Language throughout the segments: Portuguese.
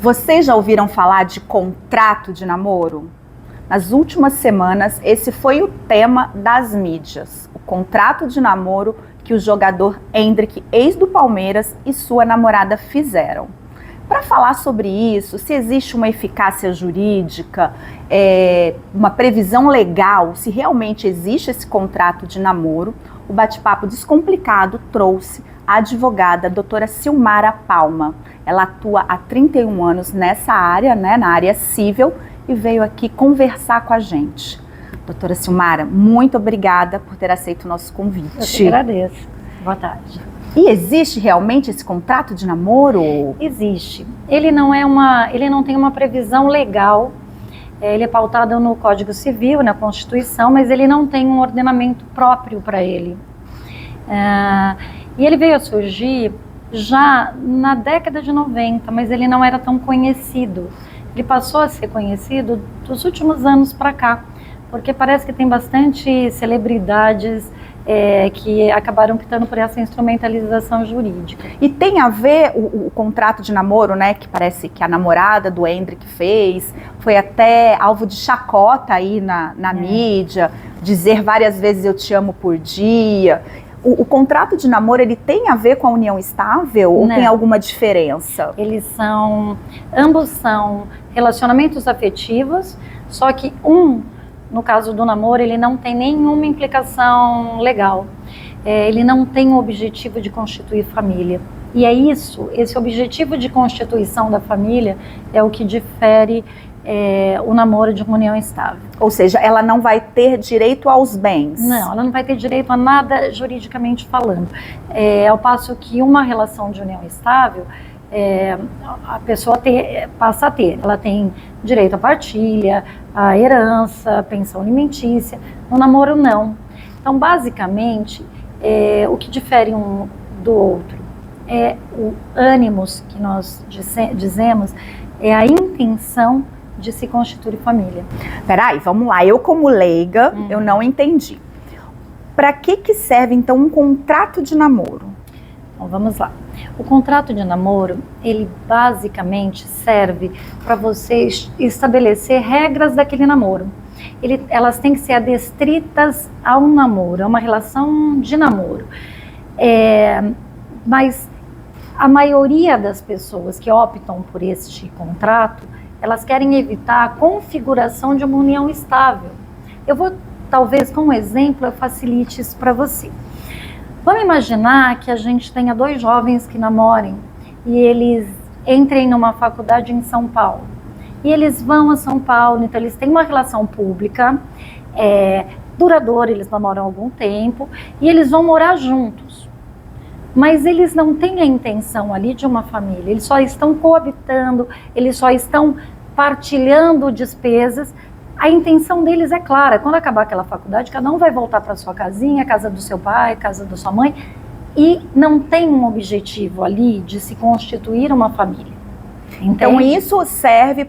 Vocês já ouviram falar de contrato de namoro? Nas últimas semanas, esse foi o tema das mídias. O contrato de namoro que o jogador Endrick, ex do Palmeiras, e sua namorada fizeram. Para falar sobre isso, se existe uma eficácia jurídica, uma previsão legal, se realmente existe esse contrato de namoro, o Bate-Papo Descomplicado trouxe a advogada a doutora Silmara Palma. Ela atua há 31 anos nessa área, na área civil, e veio aqui conversar com a gente. Doutora Silmara, muito obrigada por ter aceito o nosso convite. Eu que agradeço. Boa tarde. E existe realmente esse contrato de namoro? Existe. Ele não tem uma previsão legal. Ele é pautado no Código Civil, na Constituição, mas ele não tem um ordenamento próprio para ele. E ele veio a surgir já na década de 90, mas ele não era tão conhecido. Ele passou a ser conhecido dos últimos anos para cá, porque parece que tem bastante celebridades que acabaram optando por essa instrumentalização jurídica. E tem a ver o contrato de namoro, que parece que a namorada do Endrick fez, foi até alvo de chacota aí na mídia, dizer várias vezes eu te amo por dia. O contrato de namoro, ele tem a ver com a união estável ou tem alguma diferença? Ambos são relacionamentos afetivos, só que no caso do namoro, ele não tem nenhuma implicação legal. Ele não tem o objetivo de constituir família. E esse objetivo de constituição da família é o que difere o namoro de uma união estável. Ou seja, ela não vai ter direito aos bens? Não, ela não vai ter direito a nada juridicamente falando. Ao passo que uma relação de união estável, a pessoa passa a ter. Ela tem direito à partilha, à herança, pensão alimentícia. No namoro, não. Então, basicamente, o que difere um do outro é o ânimos que nós dizemos, é a intenção de se constituir família. Peraí, vamos lá. Eu, como leiga, eu não entendi. Para que serve, então, um contrato de namoro? Então, vamos lá. O contrato de namoro, ele basicamente serve para você estabelecer regras daquele namoro. Elas têm que ser adstritas ao namoro, a uma relação de namoro. Mas a maioria das pessoas que optam por este contrato, elas querem evitar a configuração de uma união estável. Eu vou, talvez, com um exemplo, eu facilite isso para você. Vamos imaginar que a gente tenha dois jovens que namorem e eles entrem numa faculdade em São Paulo. E eles vão a São Paulo, então eles têm uma relação pública, duradoura, eles namoram há algum tempo, e eles vão morar juntos. Mas eles não têm a intenção ali de uma família, eles só estão coabitando, eles só estão partilhando despesas. A intenção deles é clara, quando acabar aquela faculdade, cada um vai voltar para sua casinha, casa do seu pai, casa da sua mãe, e não tem um objetivo ali de se constituir uma família. Entende? Então isso serve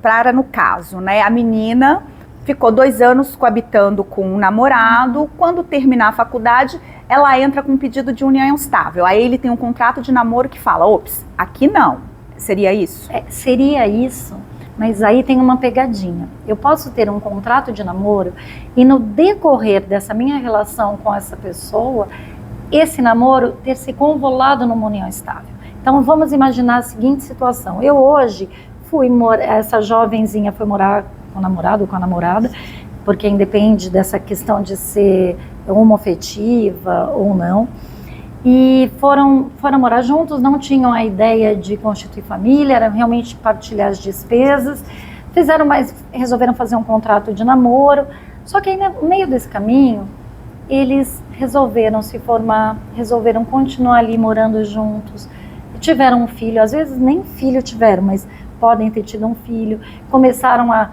para, no caso, a menina ficou 2 anos coabitando com um namorado, quando terminar a faculdade, ela entra com um pedido de união estável. Aí ele tem um contrato de namoro que fala, ops, aqui não. Seria isso? Seria isso, mas aí tem uma pegadinha. Eu posso ter um contrato de namoro e no decorrer dessa minha relação com essa pessoa, esse namoro ter se convolado numa união estável. Então vamos imaginar a seguinte situação. Eu hoje essa jovenzinha foi morar com o namorado ou com a namorada, porque independe dessa questão de ser homoafetiva ou não, e foram morar juntos, não tinham a ideia de constituir família, era realmente partilhar as despesas, resolveram fazer um contrato de namoro, só que aí no meio desse caminho, eles resolveram se formar, resolveram continuar ali morando juntos, tiveram um filho, às vezes nem filho tiveram, mas podem ter tido um filho, começaram a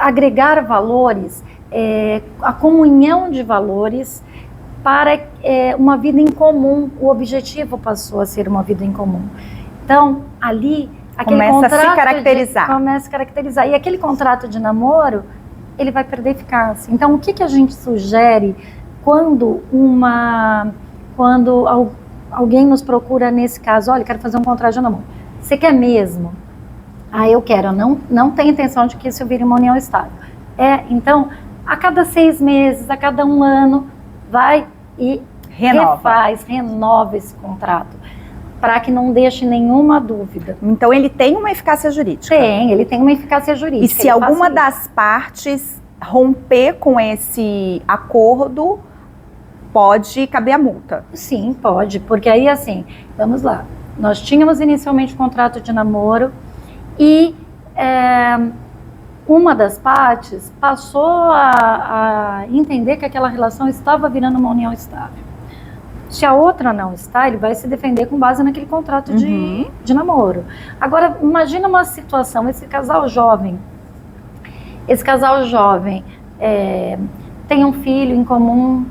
agregar valores, a comunhão de valores para uma vida em comum. O objetivo passou a ser uma vida em comum. Então, ali, aquele contrato começa a se caracterizar. E aquele contrato de namoro, ele vai perder eficácia. Então, o que a gente sugere quando alguém nos procura nesse caso, olha, quero fazer um contrato de namoro. Você quer mesmo? Ah, eu quero, eu não tenho intenção de que isso vire uma união estável. Então, a cada 6 meses, a cada 1 ano, vai e renova esse contrato, para que não deixe nenhuma dúvida. Então, ele tem uma eficácia jurídica? Ele tem uma eficácia jurídica. E se alguma das partes romper com esse acordo, pode caber a multa? Sim, pode, porque aí assim, vamos lá, nós tínhamos inicialmente um contrato de namoro e uma das partes passou a entender que aquela relação estava virando uma união estável. Se a outra não está, ele vai se defender com base naquele contrato de namoro. Agora, imagina uma situação, esse casal jovem tem um filho em comum,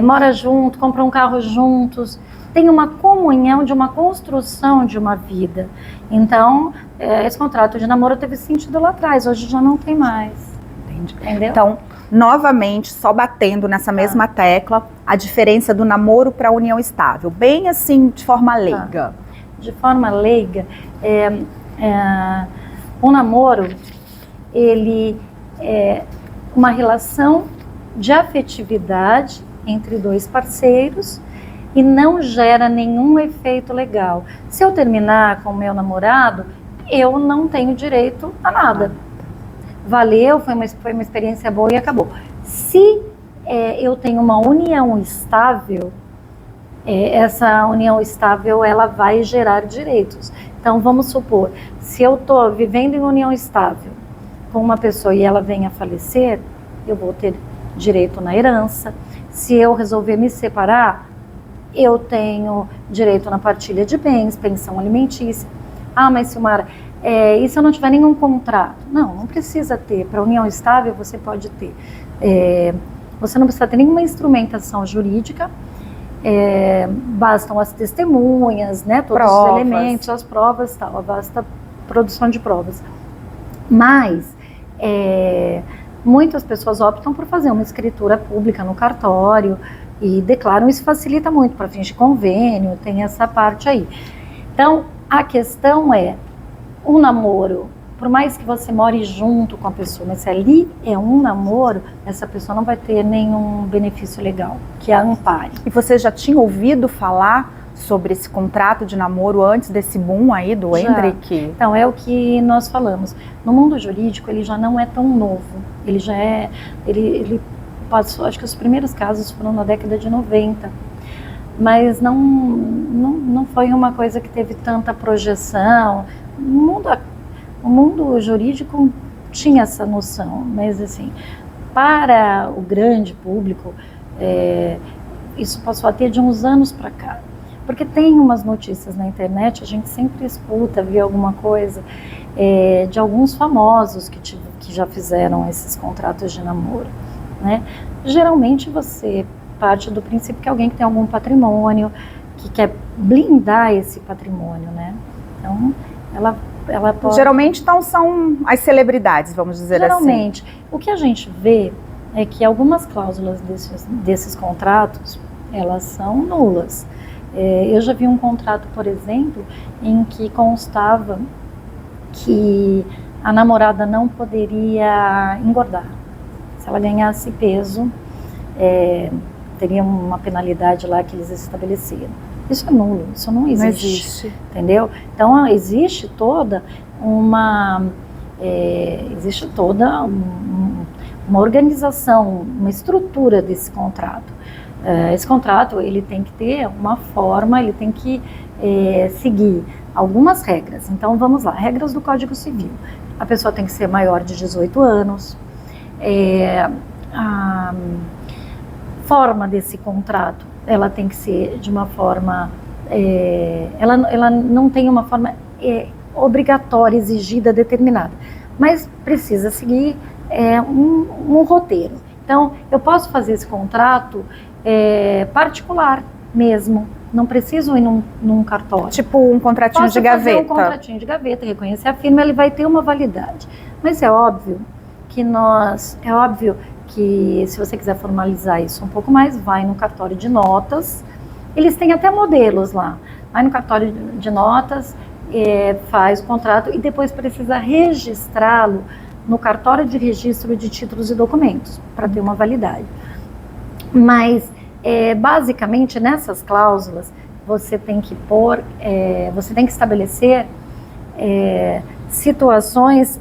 mora junto, compra um carro juntos, tem uma comunhão de uma construção de uma vida. Então, esse contrato de namoro teve sentido lá atrás, hoje já não tem mais. Entendi. Entendeu? Então, novamente, só batendo nessa mesma tecla, a diferença do namoro para a união estável, bem assim, de forma leiga. De forma leiga, o namoro, ele é uma relação de afetividade entre 2 parceiros e não gera nenhum efeito legal. Se eu terminar com o meu namorado, eu não tenho direito a nada. Valeu, foi uma experiência boa e acabou. Se eu tenho uma união estável, essa união estável ela vai gerar direitos. Então vamos supor, se eu estou vivendo em união estável com uma pessoa e ela vem a falecer, eu vou ter direito na herança. Se eu resolver me separar, eu tenho direito na partilha de bens, pensão alimentícia. Ah, mas Silmara, e se eu não tiver nenhum contrato? Não precisa ter. Para união estável você pode ter. Você não precisa ter nenhuma instrumentação jurídica, bastam as testemunhas, né, todos os elementos, as provas, tal, basta produção de provas. Mas muitas pessoas optam por fazer uma escritura pública no cartório e declaram, isso facilita muito para fins de convênio, tem essa parte aí. Então, a questão o namoro, por mais que você more junto com a pessoa, mas se ali é um namoro, essa pessoa não vai ter nenhum benefício legal que a ampare. E você já tinha ouvido falar sobre esse contrato de namoro antes desse boom aí do Hendrik? Então, é o que nós falamos. No mundo jurídico, ele já não é tão novo. Ele já ele passou, acho que os primeiros casos foram na década de 90. Mas não foi uma coisa que teve tanta projeção. O mundo jurídico tinha essa noção, mas assim, para o grande público, isso passou a ter de uns anos para cá. Porque tem umas notícias na internet, a gente sempre escuta, vê alguma coisa, de alguns famosos que já fizeram esses contratos de namoro, né? Geralmente você parte do princípio que é alguém que tem algum patrimônio, que quer blindar esse patrimônio, né? Então, ela pode... Geralmente, então, são as celebridades, vamos dizer assim. Geralmente. O que a gente vê é que algumas cláusulas desses contratos, elas são nulas. Eu já vi um contrato, por exemplo, em que constava que a namorada não poderia engordar. Se ela ganhasse peso, teria uma penalidade lá que eles estabeleceram. Isso é nulo, isso não existe. Não existe. Entendeu? Então, existe toda uma organização, uma estrutura desse contrato. Esse contrato, ele tem que ter uma forma, ele tem que seguir algumas regras. Então, vamos lá, regras do Código Civil. A pessoa tem que ser maior de 18 anos, a forma desse contrato, ela tem que ser de uma forma, ela não tem uma forma obrigatória, exigida, determinada, mas precisa seguir um roteiro. Então, eu posso fazer esse contrato particular mesmo, não preciso ir num cartório. Tipo um contratinho de gaveta. Posso fazer um contratinho de gaveta, reconhecer a firma, ele vai ter uma validade. Mas é óbvio que se você quiser formalizar isso um pouco mais, vai no cartório de notas Eles têm até modelos lá. Vai no cartório de notas, faz o contrato e depois precisa registrá-lo no cartório de registro de títulos e documentos, para ter uma validade. Mas, basicamente, nessas cláusulas, você tem que estabelecer situações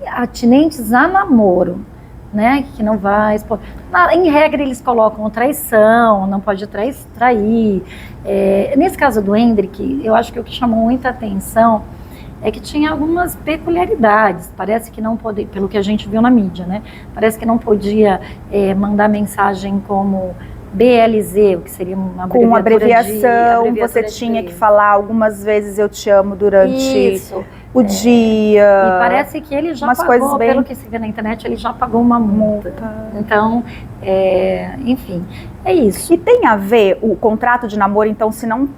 atinentes a namoro, né, que não vai expor. Em regra, eles colocam traição, não pode trair. Nesse caso do Hendrik, eu acho que o que chamou muita atenção é que tinha algumas peculiaridades. Parece que não podia, pelo que a gente viu na mídia, né, parece que não podia mandar mensagem como BLZ, o que seria uma abreviatura com abreviação, você tinha que falar algumas vezes eu te amo durante o dia. E parece que ele já pagou, pelo que se vê na internet, ele já pagou uma multa. Então, enfim, é isso. E tem a ver o contrato de namoro, então, se não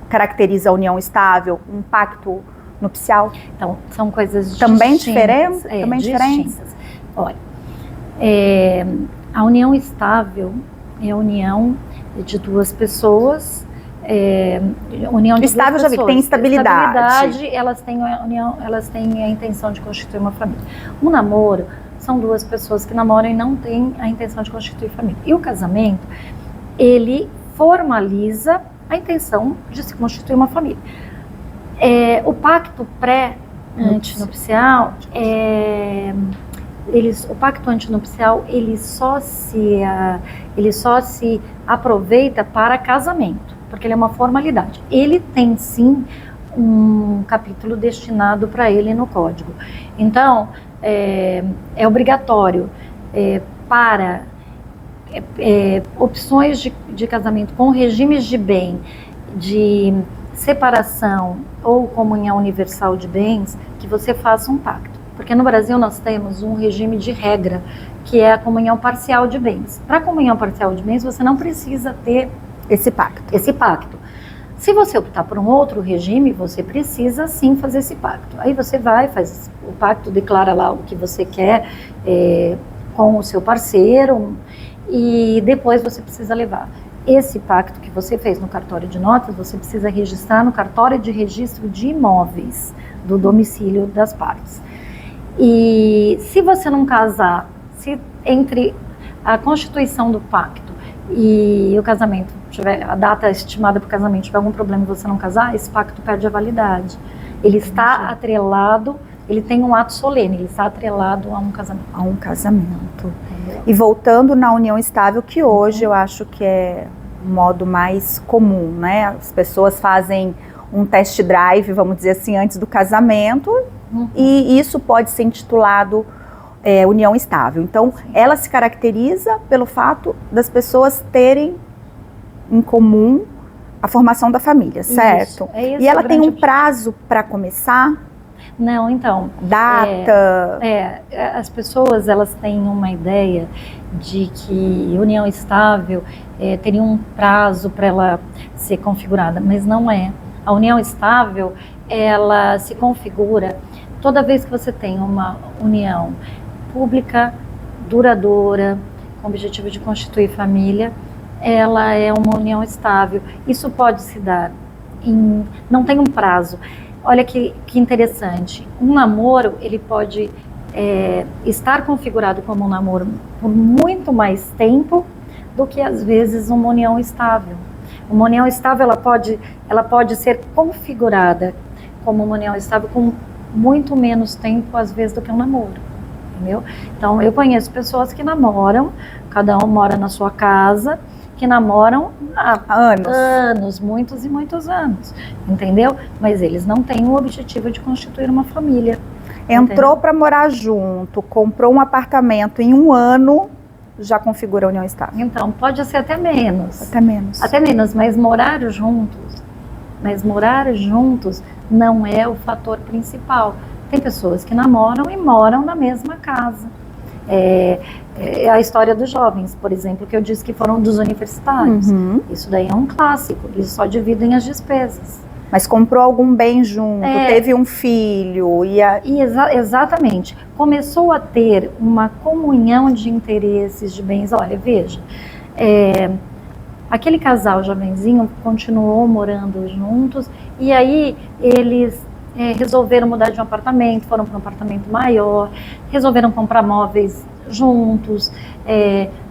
caracteriza a união estável, um pacto nupcial? Então, são coisas também diferentes. Também diferentes? Olha, a união estável é a união de duas pessoas, união de estável duas já vi, tem estabilidade. Elas têm a intenção de constituir uma família. O namoro são duas pessoas que namoram e não têm a intenção de constituir família. E o casamento, ele formaliza a intenção de se constituir uma família. O pacto pré-antinupcial o pacto antinupcial ele só se aproveita para casamento, porque ele é uma formalidade. Ele tem sim um capítulo destinado para ele no Código. Então, é obrigatório para opções de casamento com regimes de bem, de separação ou comunhão universal de bens, que você faça um pacto. Porque no Brasil nós temos um regime de regra, que é a comunhão parcial de bens. Para a comunhão parcial de bens, você não precisa ter esse pacto. Se você optar por um outro regime, você precisa sim fazer esse pacto. Aí você faz o pacto, declara lá o que você quer com o seu parceiro, e depois você precisa levar esse pacto que você fez no cartório de notas, você precisa registrar no cartório de registro de imóveis do domicílio das partes. E se você não casar, se entre a constituição do pacto e o casamento, tiver a data estimada para o casamento, tiver algum problema e você não casar, esse pacto perde a validade. Ele está atrelado, ele tem um ato solene, ele está atrelado a um casamento. E voltando na união estável, que hoje eu acho que é o modo mais comum, né? As pessoas fazem um test drive, vamos dizer assim, antes do casamento, e isso pode ser intitulado união estável. Então, ela se caracteriza pelo fato das pessoas terem em comum a formação da família, certo? E ela tem um prazo para começar? Não, então... Data? As pessoas, elas têm uma ideia de que união estável teria um prazo para ela ser configurada, mas não é. A união estável, ela se configura toda vez que você tem uma união pública, duradoura, com o objetivo de constituir família, ela é uma união estável. Isso pode se dar não tem um prazo. Olha que interessante. Um namoro, ele pode estar configurado como um namoro por muito mais tempo do que, às vezes, uma união estável. Uma união estável, ela pode ser configurada como uma união estável com muito menos tempo, às vezes, do que um namoro. Entendeu? Então, eu conheço pessoas que namoram, cada um mora na sua casa, que namoram há anos, muitos e muitos anos, entendeu? Mas eles não têm o objetivo de constituir uma família. Entrou para morar junto, comprou um apartamento, em um ano já configura a união estável. Então, pode ser até menos. Até menos, mas morar juntos não é o fator principal. Tem pessoas que namoram e moram na mesma casa. É a história dos jovens, por exemplo, que eu disse que foram dos universitários. Isso daí é um clássico, eles só dividem as despesas. Mas comprou algum bem junto, teve um filho. Exatamente. Começou a ter uma comunhão de interesses, de bens. Olha, veja, Aquele casal jovenzinho continuou morando juntos e aí eles resolveram mudar de um apartamento, foram para um apartamento maior, resolveram comprar móveis juntos,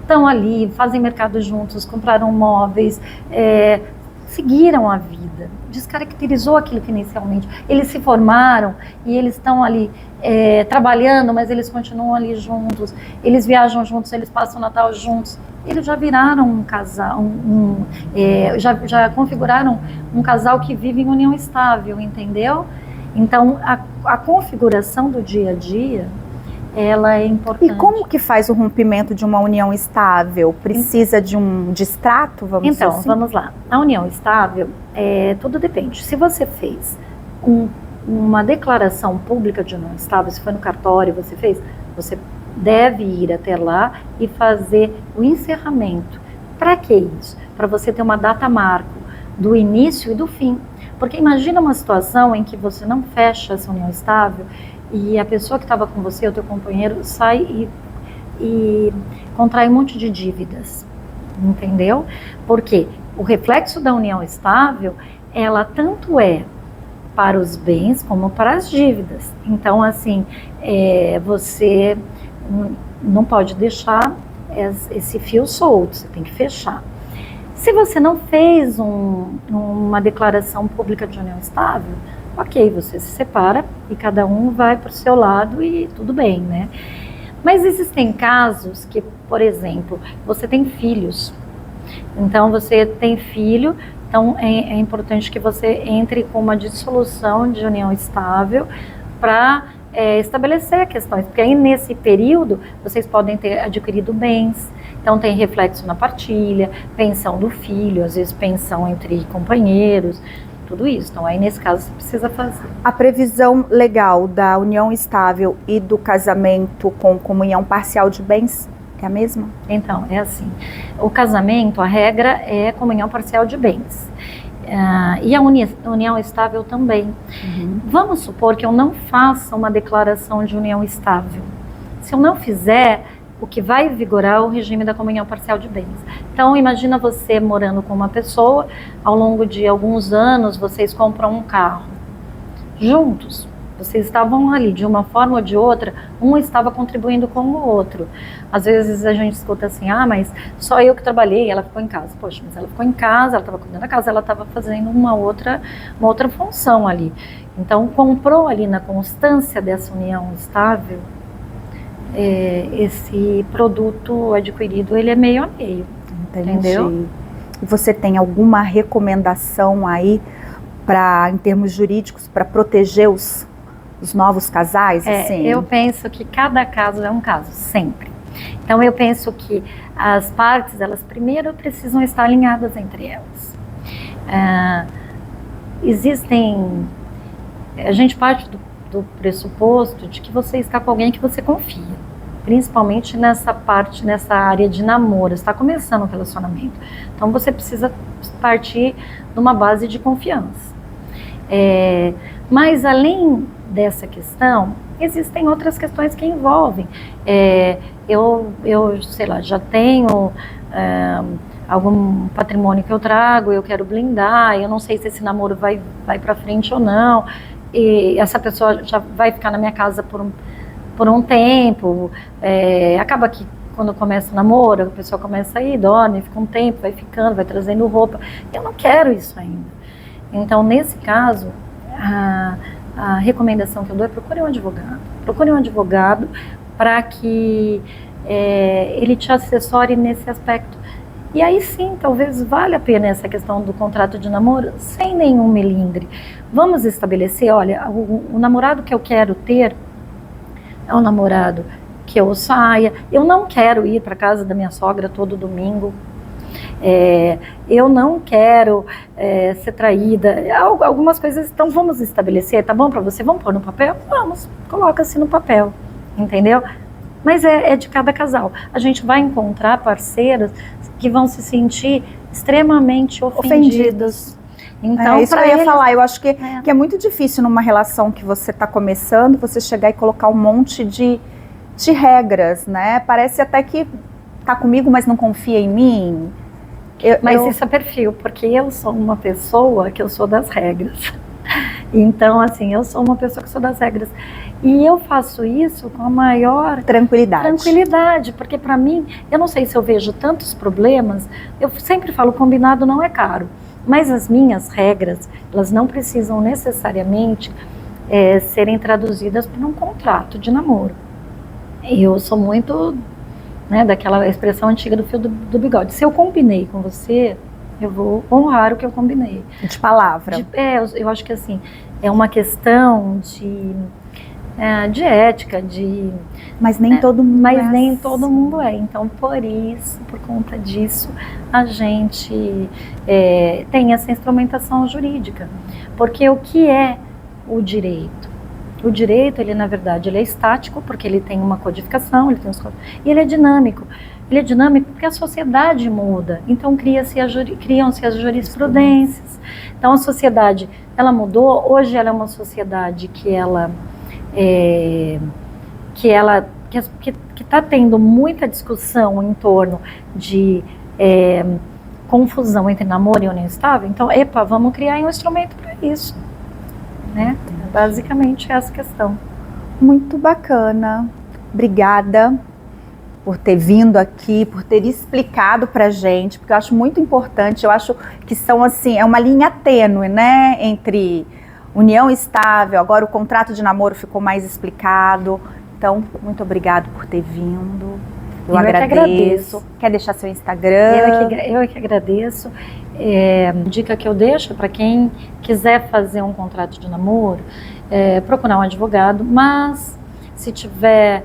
estão ali, fazem mercado juntos, compraram móveis, seguiram a vida, descaracterizou aquilo que inicialmente. Eles se formaram e eles estão ali trabalhando, mas eles continuam ali juntos, eles viajam juntos, eles passam o Natal juntos. Eles já viraram um casal, já configuraram um casal que vive em união estável, entendeu? Então, a configuração do dia a dia, ela é importante. E como que faz o rompimento de uma união estável? Precisa de um distrato, vamos dizer assim? Então, vamos lá. A união estável, tudo depende. Se você fez uma declaração pública de união estável, se foi no cartório, você deve ir até lá e fazer o encerramento. Para que isso? Para você ter uma data marco do início e do fim. Porque imagina uma situação em que você não fecha essa união estável e a pessoa que estava com você, o teu companheiro, sai e contrai um monte de dívidas, entendeu? Porque o reflexo da união estável, ela tanto é para os bens como para as dívidas. Então, assim, você não pode deixar esse fio solto, você tem que fechar. Se você não fez uma declaração pública de união estável, ok, você se separa e cada um vai para o seu lado e tudo bem, né? Mas existem casos que, por exemplo, você tem filhos. Então, você tem filho, então é importante que você entre com uma dissolução de união estável para estabelecer questões, porque aí nesse período vocês podem ter adquirido bens, então tem reflexo na partilha, pensão do filho, às vezes pensão entre companheiros, tudo isso. Então aí nesse caso você precisa fazer. A previsão legal da união estável e do casamento com comunhão parcial de bens é a mesma? Então, é assim, o casamento, a regra é comunhão parcial de bens. E a união estável também. Uhum. Vamos supor que eu não faça uma declaração de união estável. Se eu não fizer, o que vai vigorar é o regime da comunhão parcial de bens. Então, imagina você morando com uma pessoa, ao longo de alguns anos, vocês compram um carro. Juntos, vocês estavam ali, de uma forma ou de outra, um estava contribuindo com o outro. Às vezes a gente escuta assim, mas só eu que trabalhei, ela ficou em casa. Poxa, mas ela ficou em casa, ela estava cuidando da casa, ela estava fazendo uma outra função ali. Então, comprou ali na constância dessa união estável, esse produto adquirido, ele é meio a meio. Entendeu? E você tem alguma recomendação aí, em termos jurídicos, para proteger os novos casais? Assim? Eu penso que cada caso é um caso, sempre. Então eu penso que as partes, elas primeiro precisam estar alinhadas entre elas. A gente parte do pressuposto de que você está com alguém que você confia, principalmente nessa área de namoro, está começando um relacionamento. Então você precisa partir de uma base de confiança. Mas além dessa questão, existem outras questões que envolvem. Eu sei lá, já tenho algum patrimônio que eu trago, eu quero blindar, eu não sei se esse namoro vai para frente ou não, e essa pessoa já vai ficar na minha casa por um tempo, acaba que quando começa o namoro, a pessoa começa a ir, dorme, fica um tempo, vai ficando, vai trazendo roupa, eu não quero isso ainda. Então, nesse caso, a recomendação que eu dou é procure um advogado para que ele te assessore nesse aspecto. E aí sim, talvez valha a pena essa questão do contrato de namoro sem nenhum melindre. Vamos estabelecer, olha, o namorado que eu quero ter é um namorado que eu saia, eu não quero ir para casa da minha sogra todo domingo, eu não quero ser traída, algumas coisas, então vamos estabelecer, tá bom para você? Vamos pôr no papel? Vamos, coloca-se no papel, entendeu? Mas é de cada casal. A gente vai encontrar parceiros que vão se sentir extremamente ofendidos. Então, isso que eu ia falar, eu acho que é muito difícil numa relação que você está começando, você chegar e colocar um monte de regras, né? Parece até que tá comigo, mas não confia em mim. Mas isso é perfil, porque eu sou uma pessoa que eu sou das regras. Então, assim, eu sou uma pessoa que sou das regras. E eu faço isso com a maior tranquilidade, porque para mim, eu não sei se eu vejo tantos problemas, eu sempre falo, combinado não é caro. Mas as minhas regras, elas não precisam necessariamente serem traduzidas por um contrato de namoro. Eu sou muito, né, daquela expressão antiga do fio do bigode. Se eu combinei com você, eu vou honrar o que eu combinei. De palavra. Eu acho que assim, é uma questão de ética, Mas nem todo mundo nem todo mundo é. Então, por isso, por conta disso, a gente tem essa instrumentação jurídica. Porque o que é o direito? O direito, ele na verdade, ele é estático, porque ele tem uma codificação, e ele é dinâmico. Ele é dinâmico porque a sociedade muda, então criam-se as jurisprudências. Então a sociedade, ela mudou, hoje ela é uma sociedade que está tendo muita discussão em torno de confusão entre namoro e união estável. Então, vamos criar um instrumento para isso, né? Basicamente essa questão. Muito bacana. Obrigada por ter vindo aqui, por ter explicado pra gente, porque eu acho muito importante. Eu acho que são assim, é uma linha tênue, né, entre união estável, agora o contrato de namoro ficou mais explicado. Então, muito obrigado por ter vindo. Eu agradeço. Quer deixar seu Instagram? Eu que agradeço. Dica que eu deixo para quem quiser fazer um contrato de namoro, procurar um advogado, mas se tiver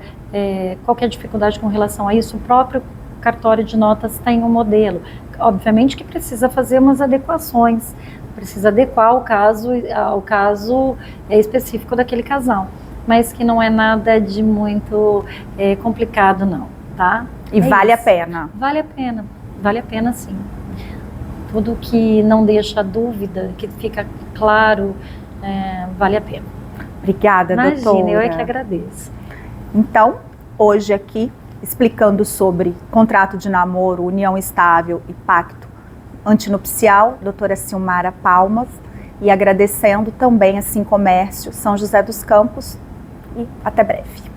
qualquer dificuldade com relação a isso, o próprio cartório de notas tem um modelo. Obviamente que precisa fazer umas adequações, precisa adequar ao caso específico daquele casal, mas que não é nada de muito complicado não, tá? E vale a pena? Vale a pena sim. Tudo que não deixa dúvida, que fica claro, vale a pena. Obrigada, doutora. Imagina, eu é que agradeço. Então, hoje aqui, explicando sobre contrato de namoro, união estável e pacto antinupcial, doutora Silmara Palmas, e agradecendo também a Sim Comércio São José dos Campos, e até breve.